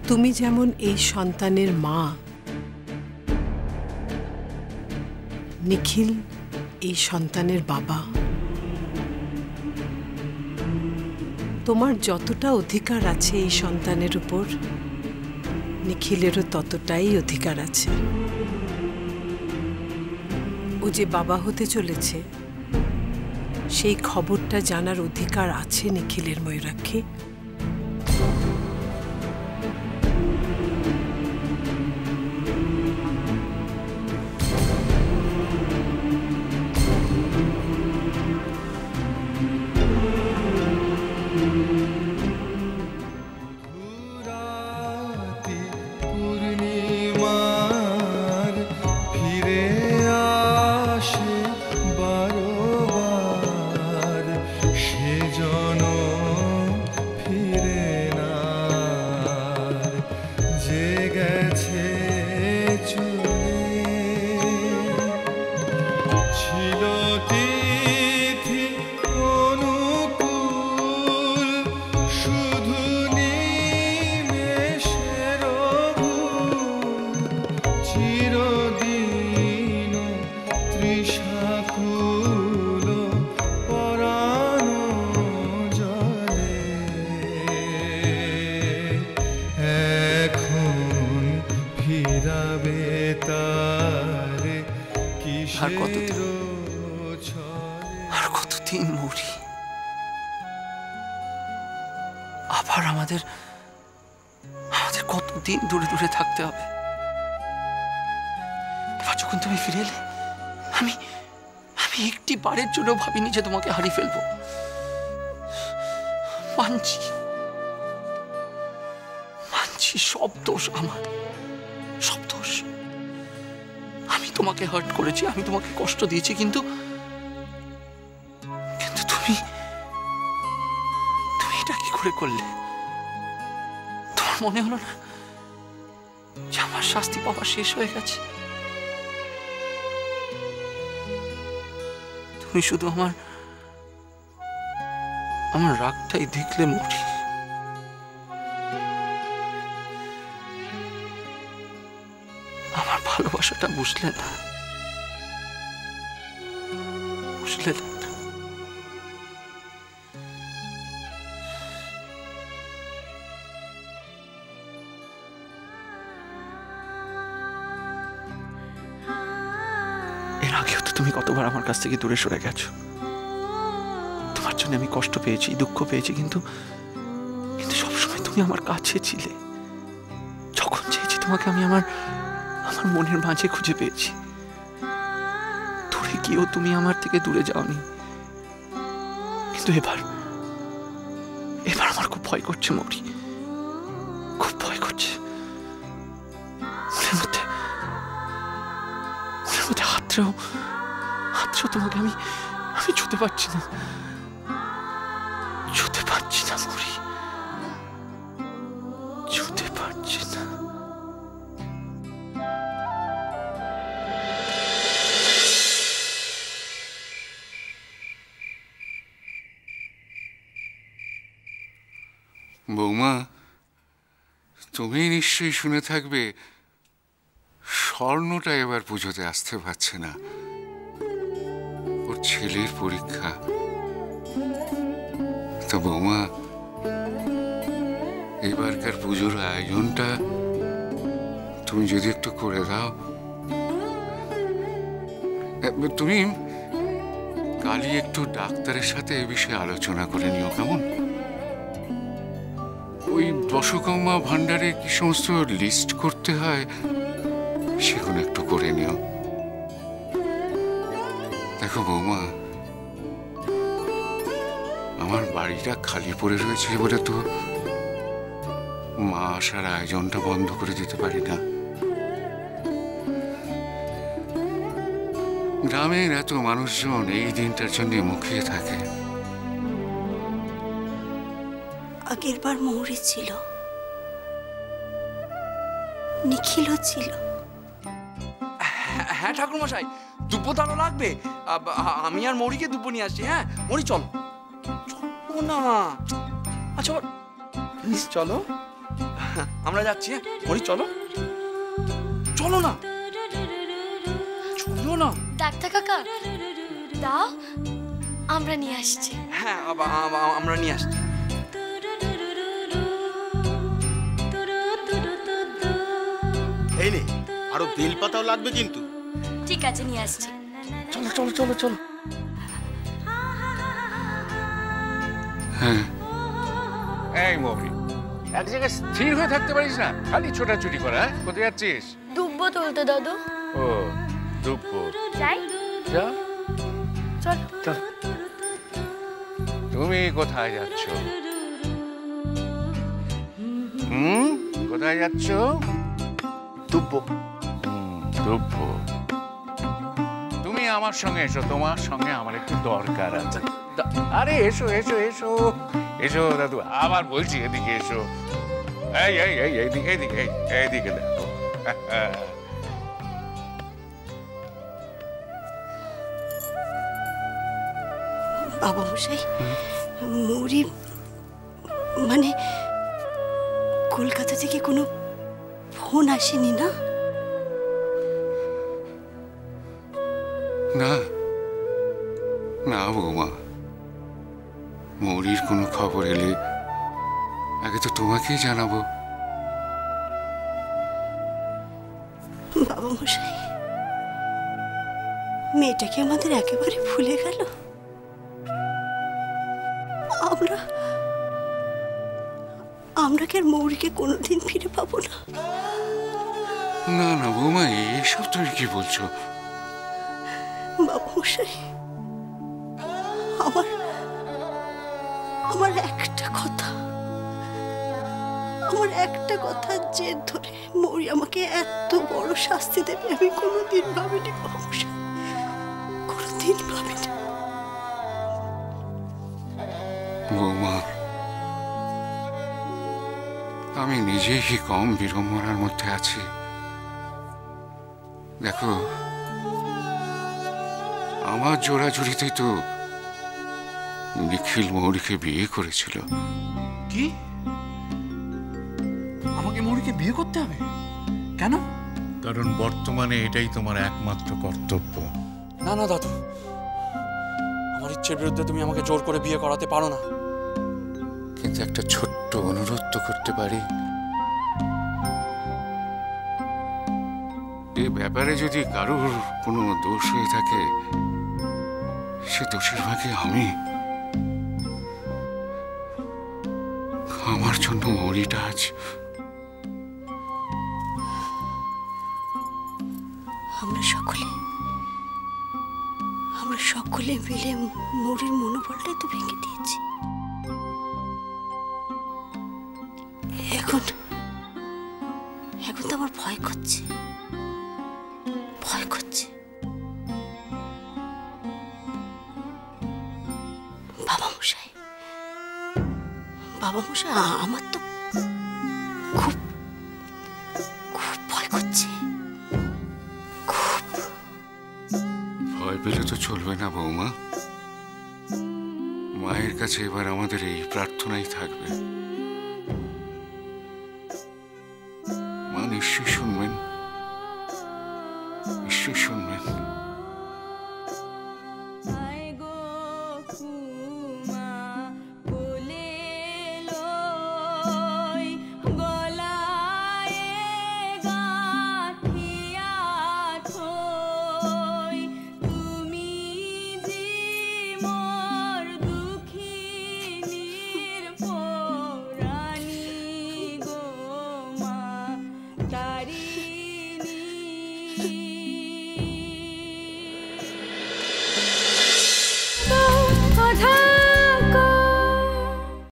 তুমি যেমন এই সন্তানের মা, নিখিল এই সন্তানের বাবা। তোমার যতটা অধিকার আছে এই সন্তানের উপর, নিখিলেরও ততটাই অধিকার আছে। ও যে বাবা হতে চলেছে সেই খবরটা জানার অধিকার আছে নিখিলের, ময়ূরাক্ষী। আর কতদিন মরি? আবার আমাদের কতদিন দূরে দূরে থাকতে হবে? এবার যখন তুমি ফিরে এলে, আমি একটি বারের জন্য ভাবিনি যে তোমাকে হারিয়ে ফেলবো। মানছি সব দোষ আমার, সব দোষ। আমি তোমাকে হার্ট করেছি, আমি তোমাকে কষ্ট দিয়েছি, কিন্তু তুমি এটা কি করে করলে? তোমার মনে হলো না যে আমার শাস্তি পাওয়া শেষ হয়ে গেছে? তুমি শুধু আমার রাগটাই দেখলে মরি। আমার ভালোবাসাটা বুঝলে না, বুঝলে না। এর আগেও তো তুমি কতবার আমার কাছ থেকে দূরে সরে গেছো। তোমার জন্য আমি কষ্ট পেয়েছি, দুঃখ পেয়েছি, কিন্তু সবসময় তুমি আমার কাছে ছিলে। যখন চেয়েছি তোমাকে আমি আমার মনের মাঝে খুঁজে পেয়েছি। দূরে গিয়েও তুমি আমার থেকে দূরে যাওনি। কিন্তু এবার আমার খুব ভয় করছে মৌরি, খুব ভয় করছে। মনের মধ্যে হাতটাও তোমাকে আমি ছুতে পারছি না, ছুতে পারছি না মৌরি, ছুতে পারছি না। বৌমা, তুমি নিশ্চয়ই শুনে থাকবে স্বর্ণটা এবার পুজোতে আসতে পারছে না, ওর ছেলের পরীক্ষা। তো বৌমা, এবারকার পুজোর আয়োজনটা তুমি যদি একটু করে দাও। তুমি কালই একটু ডাক্তারের সাথে এ বিষয়ে আলোচনা করে নিও, কেমন? ওই দশকর্মা ভান্ডারে কি সমস্ত লিস্ট করতে হয় সেগুলো একটু করে নিও। দেখো বৌমা, আমার বাড়িটা খালি পড়ে রয়েছে বলে তো মা আসার আয়োজনটা বন্ধ করে দিতে পারি না। গ্রামের এত মানুষজন এই দিনটার জন্য মুখিয়ে থাকে। আগের বার মৌরি ছিল, নিখিলও ছিল। হ্যাঁ ঠাকুরমশাই, দুপো তারও লাগবে। আমি আর মৌরিকে দুপো নিয়ে আসছি। হ্যাঁ মৌরি, চলো চলো না। আচ্ছা প্লিজ চলো। আমরা যাচ্ছি। মরি চলো, চলো না, চলো না। ডাক্তার কাকা দাও, আমরা নিয়ে আসছি। হ্যাঁ আমরা নিয়ে আসছি। এই নে, আরো বেলপাতাও লাগবে কিন্তু। ঠিক আছে, নিয়ে আসছি। চলো চলো চলো চলো। হ্যাঁ, এই মৌরি, এক জায়গায় স্থির হয়ে থাকতে পারিস না, খালি ছোটাছুটি করা। কোথায় যাচ্ছিস? দুব্ব তুলতে দাদু। ও দুব্ব, যাই, যা। চল। চল। তুমি কোথায় যাচ্ছ? কোথায় যাচ্ছ? দুব্ব। দুব্ব, তুমি আমার সঙ্গে এসো, তোমার সঙ্গে আমার একটু দরকার আছে। আরে এসো এসো এসো এসো দাদু, আবার বলছি এদিকে এসো। এই এই এই এইদিকে এইদিকে এইদিকে দেখো। বাবা মশাই, মৌরি মানে কলকাতা থেকে কোনো ফোন আসেনি না? না না বৌমা, মৌরির কোনো খবর এলে আগে তো তোমাকেই জানাবো। বাবা মশাই, মেয়েটাকে আমাদের একেবারে ভুলে গেল। আমরা কি আর মৌরিকে কোনোদিন ফিরে পাবো না? না না বৌমা, এসব তুমি কি বলছো? বাবা মশাই, আমার একটা কথার জেদ ধরে মৌরি আমাকে এত বড় শাস্তি দেবে আমি কোনোদিন ভাবিনি বাবা মশাই, কোনোদিন ভাবিনি। বৌমা, আমি নিজেই কি কম বিড়ম্বনার মধ্যে আছি? দেখো, আমার জোড়াজুড়িতেই তো নিখিল মৌরিকে বিয়ে করেছিল। কি? আমাকে মৌরিকে বিয়ে করতে হবে কেন? কারণ বর্তমানে এটাই তোমার একমাত্র কর্তব্য। না না দাদু, আমার ইচ্ছের বিরুদ্ধে তুমি আমাকে জোর করে বিয়ে করাতে পারো না। কিন্তু একটা ছোট্ট অনুরোধ তো করতে পারি। এই ব্যাপারে যদি কারোর কোনো দোষ হয়ে থাকে, সে দোষের ভাগে আমি। আমার জন্য মৌরিটা আজ আমরা সকলে মিলে মৌরির মনোবলটাই তো ভেঙে দিয়েছি। এখন তো আমার ভয় করছে। বাবা মশাই, আমার তো খুব ভয় করছে। ভয় পেলে তো চলবে না বৌমা। মায়ের কাছে এবার আমাদের এই প্রার্থনাই থাকবে, মা নিশ্চয়ই শুনবেন, নিশ্চয়ই শুনবেন।